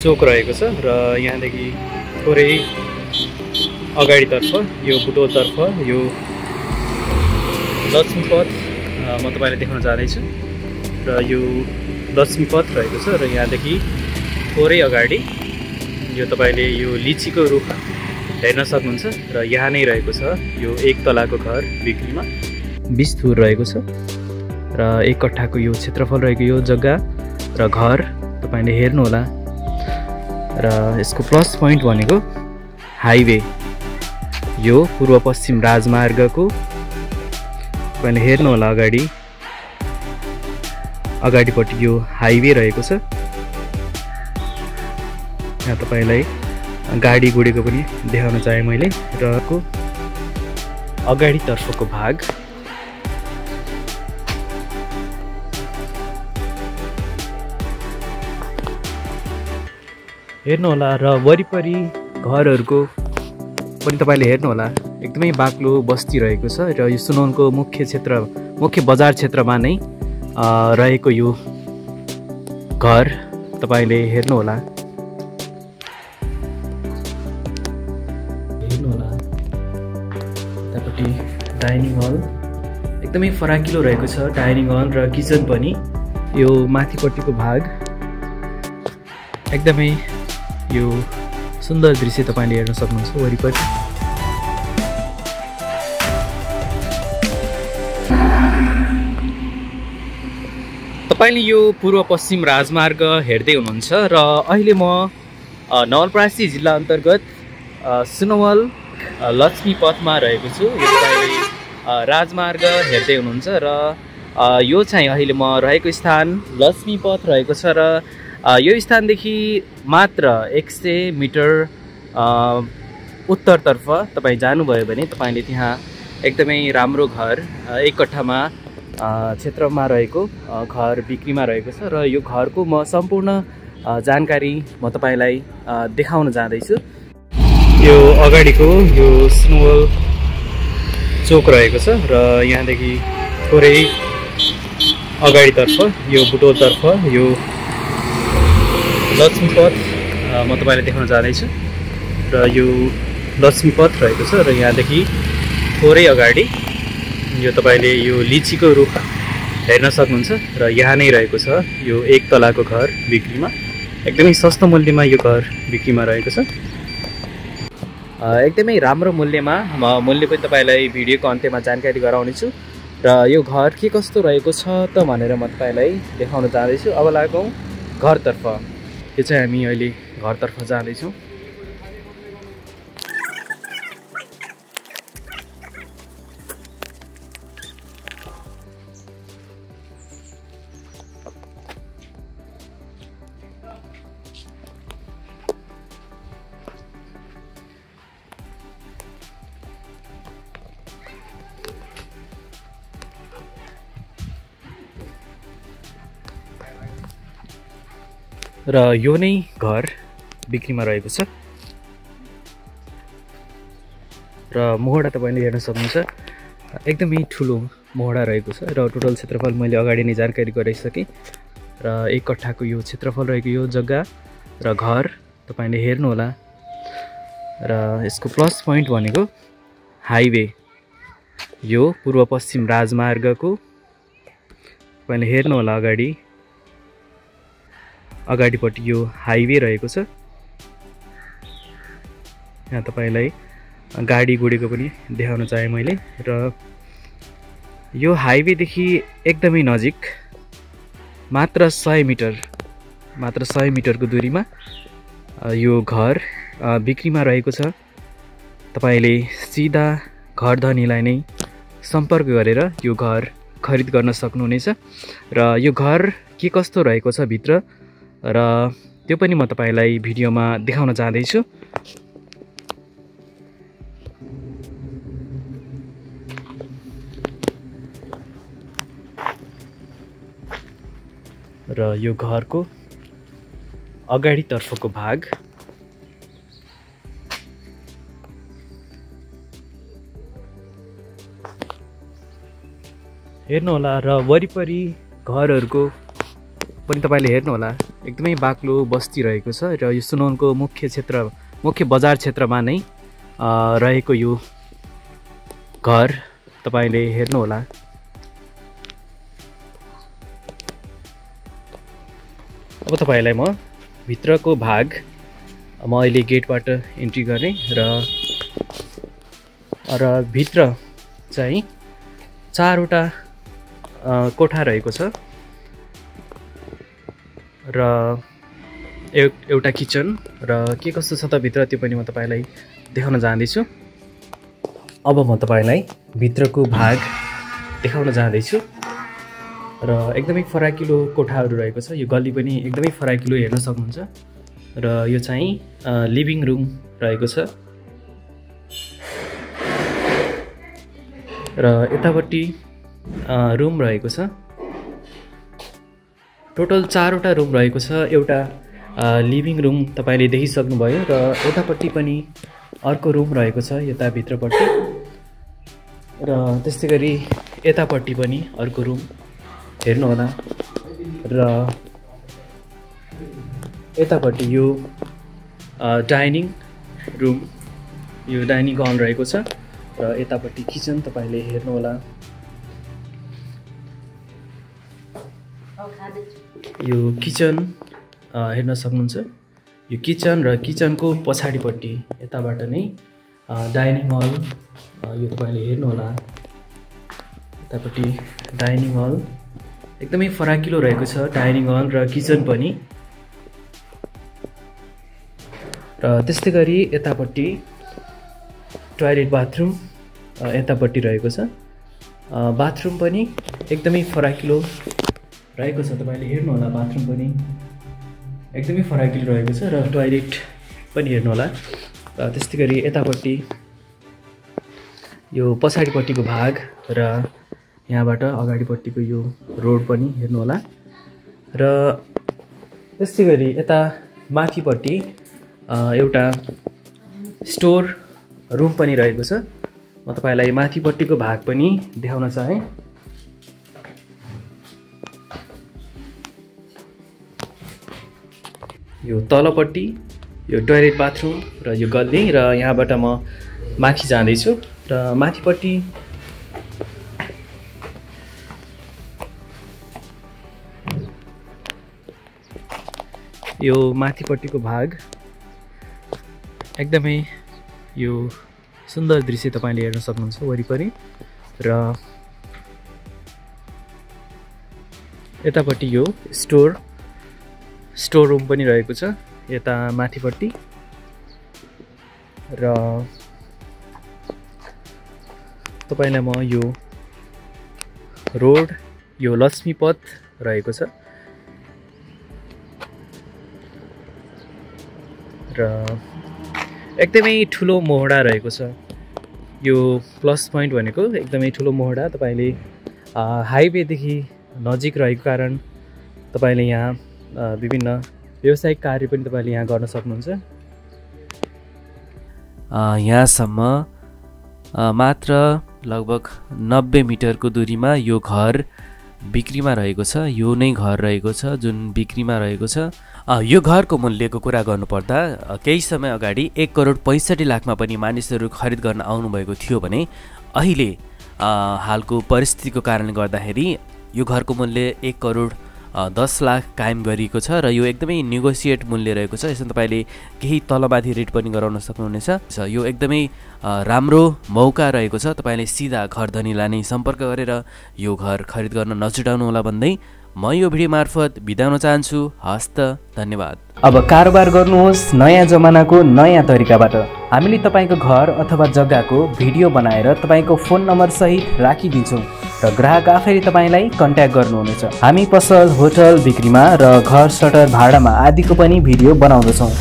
चोक रहेको छ र यहाँदेखि थोरै अगाडितर्फ यो बुटोलतर्फ यो लक्ष्मीपथ म तपाईँलाई देखाउन जाँदैछु र यो लक्ष्मीपथ रहेको छ र यहाँदेखि थोरै अगाडि यो तपाईँले यो लिचीको रुख हेर्न सक्नुहुन्छ र यहाँ नै रहेको छ यो एक तलाको घर बिक्रीमा 20 थुर रहेको छ र 1 कट्ठाको यो क्षेत्रफल रहेको यो जग्गा र घर तपाईले हेर्नुहोला र यसको प्लस पोइन्ट भनेको हाइवे यो पूर्व पश्चिम राजमार्गको तपाईले हेर्नुहोला अगाडिपट्टि यो हाइवे रहेको छ। यहाँ तपाईलाई गाडी गुडेको पनि देखाउन चाहे मैले र को अगाडि तर्फको भाग हेर्नुहोला र वरिपरि घरहरूको पनि तपाईले हेर्नुहोला एकदमै बाक्लो बस्ती रहेको छ र यो सुनवनको मुख्य बजार क्षेत्रमा नै रहेको यो घर तपाईले हेर्नुहोला यतापट्टि डाइनिङ हल एकदमै फराकिलो रहेको छ डाइनिङ हल र किचन पनि यो माथिपट्टिको भाग एकदमै यो सुन्दर दृश्य तपाईले हेर्न सक्नुहुन्छ वरिपरि तपाईले यो पूर्व पश्चिम राजमार्ग हेर्दै हुनुहुन्छ र अहिले म नवलपरासी जिल्ला अन्तर्गत सुनवल लक्ष्मीपथमा रहेको छु। यो तपाईले राजमार्ग हेर्दै हुनुहुन्छ र यो चाहिँ अहिले म रहेको स्थान लक्ष्मीपथ रहेको छ र यो स्थानदेखि मात्र 100 मिटर उत्तरतर्फ तपाईँ जानुभयो भने तपाईले त्यहाँ एकदमै राम्रो घर 1 कट्ठामा क्षेत्रमा रहेको घर बिक्रीमा रहेको छ र यो घरको म सम्पूर्ण जानकारी म तपाईलाई देखाउन जाँदैछु। यो अगाडिको यो सुनवल चोक रहेको छ र यहाँदेखि थोरै अगाडितर्फ यो बुटोलतर्फ यो लक्ष्मीपथ म तपाईलाई देखाउन जाँदैछु र यो लक्ष्मीपथ रहेको छ र यहाँदेखि थोरै अगाडि यो तपाईले यो लिचीको रुख हेर्न सक्नुहुन्छ र यहाँ नै रहेको छ यो एक तलाको घर बिक्रीमा एकदमै सस्तो मूल्यमा यो घर बिक्रीमा रहेको छ। एकदमै राम्रो मूल्यमा म मूल्य पनि तपाईलाई भिडियोको अन्त्यमा जानकारी गराउनेछु र यो घर के कस्तो रहेको छ त भनेर म तपाईलाई देखाउन जाँदैछु। अब लागौँ घरतर्फ। यो चाहिँ हामी अहिले घरतर्फ जाँदैछौँ। र यो नै घर बिक्रीमा रहेको छ र मोहडा तपाईले हेर्न सक्नुहुन्छ एकदमै ठुलो मोहडा रहेको छ र टोटल क्षेत्रफल मैले अगाडि नै जानकारी गराइसकेँ र 1 कट्ठाको यो क्षेत्रफल रहेको यो जग्गा र घर तपाईले हेर्नुहोला र यसको प्लस पोइन्ट भनेको हाइवे यो पूर्व पश्चिम राजमार्गको तपाईले हेर्नुहोला अगाडिपट्टि यो हाइवे रहेको छ। यहाँ तपाईलाई गाडी गुडेको पनि देखाउन चाहे मैले र यो हाइवेदेखि एकदमै नजिक मात्र 100 मिटरको दूरीमा यो घर बिक्रीमा रहेको छ। तपाईले सिधा घर धनीलाई नै सम्पर्क गरेर यो घर खरिद गर्न सक्नुहुनेछ र यो घर के कस्तो रहेको छ भित्र र त्यो पनि म तपाईलाई भिडियोमा देखाउन चाहदैछु। र यो घरको अगाडि तर्फको भाग हेर्नुहोला र वरिपरि घरहरूको पनि तपाईले हेर्नु होला एकदमै बाक्लो बस्ती रहेको छ र यो सुनौनको मुख्य बजार क्षेत्रमा नै रहेको यो घर तपाईले हेर्नु होला। अब तपाईलाई म भित्रको भाग म अहिले गेटबाट एन्ट्री गर्ने र भित्र चाहिँ 4वटा कोठा रहेको छ र एउटा किचन र के कस्तो छ त भित्र त्यो पनि म तपाईलाई देखाउन जाँदैछु। अब म तपाईलाई भित्रको भाग देखाउन जाँदैछु र एकदमै फराकिलो कोठाहरू रहेको छ। यो गल्ली पनि एकदमै फराकिलो हेर्न सक्नुहुन्छ र यो चाहिँ लिभिङ रुम रहेको छ र यतापट्टि रुम रहेको छ। टोटल 4वटा रुम रहेको छ। एउटा लिभिङ रुम तपाईले देखिसक्नुभयो र यतापट्टि पनि अर्को रुम रहेको छ यता भित्रपट्टि र त्यस्तै गरी यतापट्टि पनि अर्को रुम हेर्नु होला र यतापट्टि यो डाइनिङ रुम, यो डाइनिङ हल रहेको छ र यतापट्टि किचन तपाईले हेर्नु होला। यो किचन हेर्न सक्नुहुन्छ। यो किचन र किचनको पछाडिपट्टि यताबाट नै डाइनिङ हल यो तपाईले हेर्नु होला। यतापट्टि डाइनिङ हल एकदमै फराकिलो रहेको छ डाइनिङ हल र किचन पनि र त्यस्तै गरी यतापट्टि टोयलेट बाथरुम यतापट्टि रहेको छ। बाथरुम पनि एकदमै फराकिलो रहेको छ तपाईले हेर्नु होला। बाथरुम पनि एकदमै फराकिलो रहेको छ र टोयलेट पनि हेर्नु होला। र त्यस्तै गरी यतापट्टि यो पछाडिपट्टिको भाग र यहाँबाट अगाडिपट्टिको यो रोड पनि हेर्नु होला र त्यस्तै गरी यता माथिपट्टि एउटा स्टोर रुम पनि रहेको छ। म तपाईलाई माथिपट्टिको भाग पनि देखाउन चाहे। यो तलपट्टि यो टोयलेट बाथरुम र यो गल्ली र यहाँबाट म माथि जाँदैछु र माथिपट्टि यो माथिपट्टिको भाग एकदमै यो सुन्दर दृश्य तपाईले हेर्न सक्नुहुन्छ वरिपरि र यतापट्टि यो स्टोर रुम पनि रहेको छ यता माथिपट्टि र तपाईलाई म यो रोड यो लक्ष्मी पथ रहेको छ र एकदमै ठुलो मोहडा रहेको छ। यो प्लस पोइन्ट भनेको एकदमै ठुलो मोहडा तपाईले हाइवेदेखि नजिक रहेको कारण तपाईले यहाँ विभिन्न व्यावसायिक कार्य पनि तपाईले यहाँ गर्न सक्नुहुन्छ। यहाँसम्म मात्र लगभग 90 मिटरको दूरीमा यो घर बिक्रीमा रहेको छ। यो नै घर रहेको छ जुन बिक्रीमा रहेको छ। यो घरको मूल्यको कुरा गर्नुपर्दा केही समय अगाडि 1,65,00,000 पनि मानिसहरू खरिद गर्न आउनुभएको थियो भने अहिले हालको परिस्थितिको कारणले गर्दाखेरि यो घरको मूल्य 1,10,00,000 कायम गरिएको छ र यो एकदमै नेगोसिएट मूल्य रहेको छ। यसमा तपाईले केही तलमाथि रेट पनि गराउन सक्नुहुनेछ। यो एकदमै राम्रो मौका रहेको छ। तपाईले सिधा घर धनीलाई नै सम्पर्क गरेर यो घर खरिद गर्न नछुटाउनु होला भन्दै म यो भिडियो मार्फत बिदा हुन चाहन्छु। हस्त धन्यवाद। अब कारोबार गर्नुहोस् नयाँ जमानाको नयाँ तरिकाबाट। हामीले तपाईको घर अथवा जग्गाको भिडियो बनाएर तपाईको फोन नम्बर सहित राखिदिन्छौँ र ग्राहक आफैले तपाईलाई कन्ट्याक्ट गर्नुहुनेछ। हामी पसल, होटल बिक्रीमा र घर सटर भाडामा आदिको पनि भिडियो बनाउँदछौँ।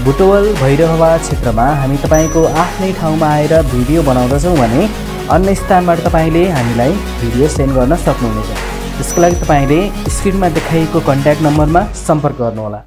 बुटवल भैरहवा क्षेत्रमा हामी तपाईको आफ्नै ठाउँमा आएर भिडियो बनाउँदछौँ भने अन्य स्थानबाट तपाईले हामीलाई भिडियो सेन्ड गर्न सक्नुहुनेछ। त्यसको लागि तपाईले स्क्रिनमा देखाइएको कन्ट्याक्ट नम्बरमा सम्पर्क गर्नुहोला।